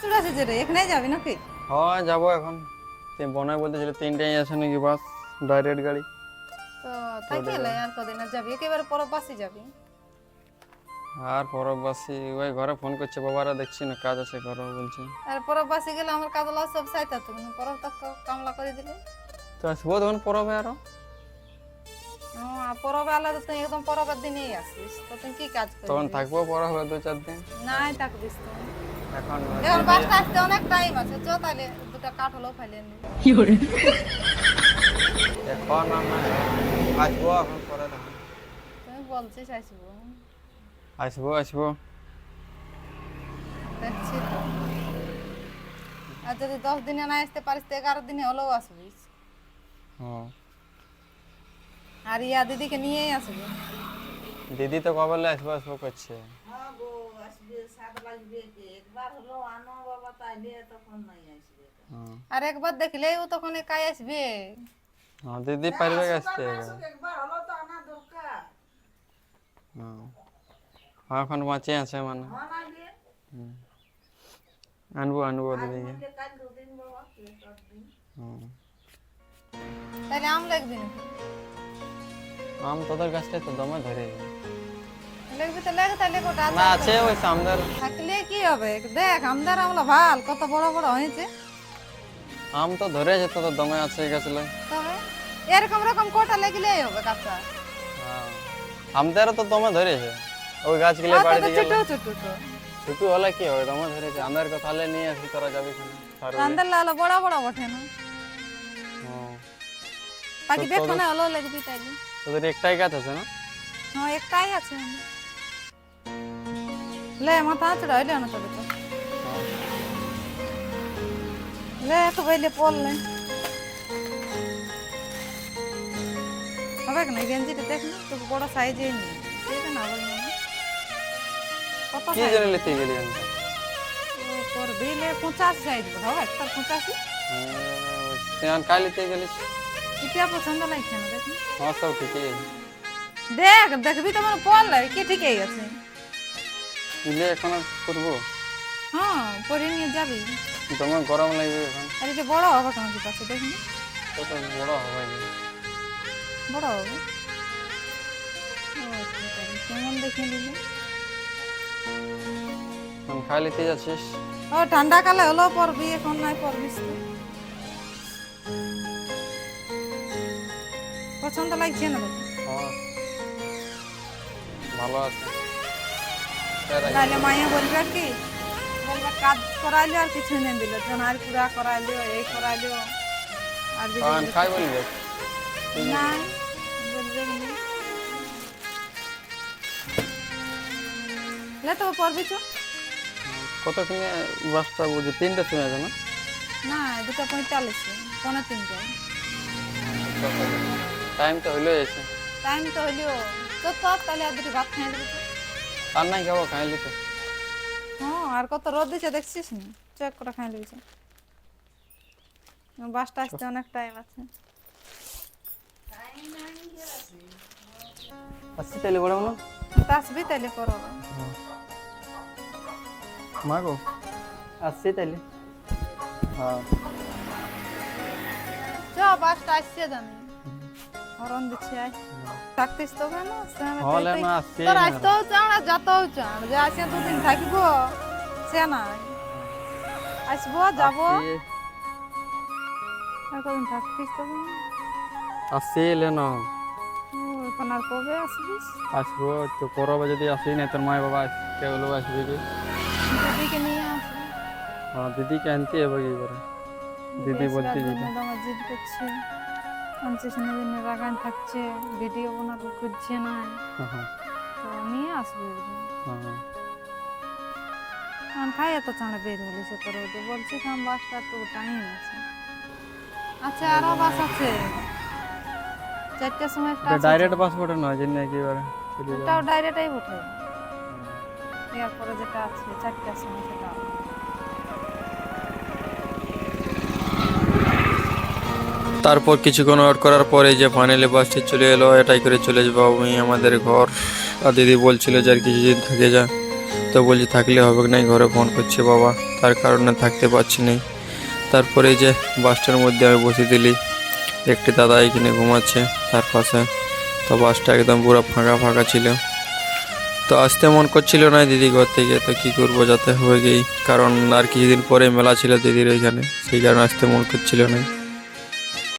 চলে আসে রে, এখানে যাবি নাকি? হ্যাঁ যাবো এখন। বনায় বলতেছিল 3টায় আছে নাকি বাস, ডাইরেক্ট গাড়ি। তো থাকি এলে আর কদিন আর যাবি, একেবারে পরব বাসি যাবি? আর পরব বাসি ওই ঘরে ফোন করছে, বাবারা দেখছি না কাজ আছে ঘরে বলছে। আর পরব বাসি গেলে আমার কাজলা সব সাইতা তো পরব তো কামলা করে দিলে। তো আসবো তখন পরবে আরো। আর পরবে আলাদা তুই একদম পরবের দিনেই আসিস, তো তুই কি কাজ করবি? তখন থাকবো পরব 2-4 দিন। নাই থাকবিস তো। এখন এখন বাসটা আসতে অনেক টাইম আছে, চ তাহলে দুটো কাঠ হলেও ফাইলে নি। এখন আসবো এখন পরে তখন। তুমি বলছিস আসবো, আসবো আসবো। দেখছি তো। আর যদি 10 দিনে না আসতে পারিস তো 11 দিনে হলেও আসবিস। হ্যাঁ আর ইয়া দিদিকে নিয়েই আসবি। দিদি তো কবে আসবো আসবো করছে। হ্যাঁ। আর একবার দেখলেই ও তখন একাই আসবে। হ্যাঁ দিদি পারবে আসতে। হ্যাঁ এখন বাঁচে আছে মানে। হুম। আনবো আনবো দিদিকে। হুম। তাহলে আম লাগবি নাকি? আম তোদের গাছটাই তো দমে ধরে। লাগবি তো লাগে, তাহলে গোটা না আছে ওই সামনের। থাকলে কি হবে, দেখ আমদার আমলা ভাল কত বড় বড় হয়েছে। আম তো ধরেছে, তোদের দমে আছে এই গাছলে। তবে এরকম রকম কোটা লাগলেই হবে কাঁচা। হ্যাঁ আমদেরও তো দমে ধরেছে, ওই গাছগুলো বাড়িতে ছোট গেলে। ছোট তো ছোট হলে কি হবে, দমে ধরেছে। আমাদের কথা হলে নিয়ে আসি, তোরা যাবি কেন? আমদার লাল বড় বড় বটে না, হ্যাঁ বাকি দেখো না হলো লাগবি তাইলে। তোদের একটাই গাছ আছে না? হ্যাঁ একটাই আছে। লে মাথা চড়া হইলে না তবে তো লে তো বইলে পড়লে হবে না। গেঞ্জিটা দেখ না, তো বড় সাইজে নেই, ঠিক না? বল না কত কি সাইজ জন্য নিতে গেলি আমি? তোর বিলে 50 সাইজ হবে, তোর 85 তুই কাল নিতে গেলিস? কিটা পছন্দ লাগছে না দেখ। হ্যাঁ সব ঠিকই আছে। দেখ দেখবি তো মানে পড়লে কি ঠিকই আছে। ইলে এখন আর করবো? হ্যাঁ পরে নিয়ে যাবি। তোমার গরম লাগবে এখন। আর এটা বড় হবে কেন কি পাচ্ছে দেখ না, কত বড় হবে না। বড় হবে। ও ঠিক আছে, কেমন দেখে নিলি? এখন খাই নিতে যাচ্ছিস? ও ঠান্ডা কালে হলো পড়বি, এখন নাই পড়বিস তো। পছন্দ লাগছে না তোর? হ্যাঁ ভালো আছে। তাহলে মাইয়া বলবে আর কি, বলবে কাজ করাইলো আর কিছু নেই দিল, জোনার পুরা করাইলো, এই করাইলো। আর যদি এখন খাই বলবে? নাই বলবে না। লে তো পড়বি তো। কত কিনে বাসটা বুঝি 3টে শুনে আছে না? না 2:45, 2:45। টাইম তো হইলো এসে। টাইম তো হইলো তো, তোর তাহলে আর দুটো ভাত খাই দিবি তো। আর নাই খাবো, খাইলি তো। হ্যাঁ আর কত রোদ দিচ্ছে দেখছিস না, চেক করে খাই দিবি। বাসটা আসতে অনেক টাইম আছে। আসছি তাহলে বড় না? তা আসবি তাহলে করব। মা গো আসছি তাহলে। হ্যাঁ চ বাসটা আসছে জানি, হরন দিচ্ছে আয়। থাকতিস তো কেন? হলে না আসছি তোর না। আসতেও চান আর যেতেও চান, যে আসে 2 দিন থাকবো সে নাই। আসবো যাবো আর কদিন থাকতিস তো কেন? আসছি এলে না। এখন আর কবে আসবিস? আসবো তো পরবে, যদি আসি না তোর মা বাবা কে হলেও আসবে কি? দিদিকে নিয়ে আসবি। হ্যাঁ দিদিকে আনতে হবে কি করে? দিদি বলতে দিদি আমার জিদ করছে, আনছিস না দিন রাগান থাকছে, ভিডিও বানাতে খুঁজছে না, হ্যাঁ হ্যাঁ তো নিয়ে আসবি একদিন। হ্যাঁ। আমি খাই এত চাঁড়ে বের হলি সে তোর বলছি কাম বাসটা একটু টাইম আছে। আচ্ছা আরো বাস আছে, 4টার সময় একটা আছে। ডাইরেক্ট পাসপোর্ট নয় যেন একেবারে চলে যাবে। ওটাও ডাইরেক্টই উঠে, এরপরে যেটা আছে 4টার সময় সেটা। তারপর কিছুক্ষণ ওয়েট করার পরে যে ফাইনালি বাসটি চলে এলো, এটাই করে চলে যাবো আমি আমাদের ঘর। আর দিদি বলছিল যে আর কিছুদিন থেকে যা, তো বলছি থাকলে হবে না, ঘরে ফোন করছে বাবা। তার কারণে থাকতে পারছি না। তারপরে এই যে বাসটার মধ্যে আমি বসে দিলি, একটি দাদা এখানে ঘুমাচ্ছে তার পাশে। তো বাসটা একদম পুরো ফাঁকা ফাঁকা ছিল। তো আসতে মন করছিল না দিদি ঘর থেকে, তো কি করবো, যেতে হবে গিয়ে, কারণ আর কিছুদিন পরে মেলা ছিল দিদির ওইখানে, সেই কারণে আসতে মন করছিল না।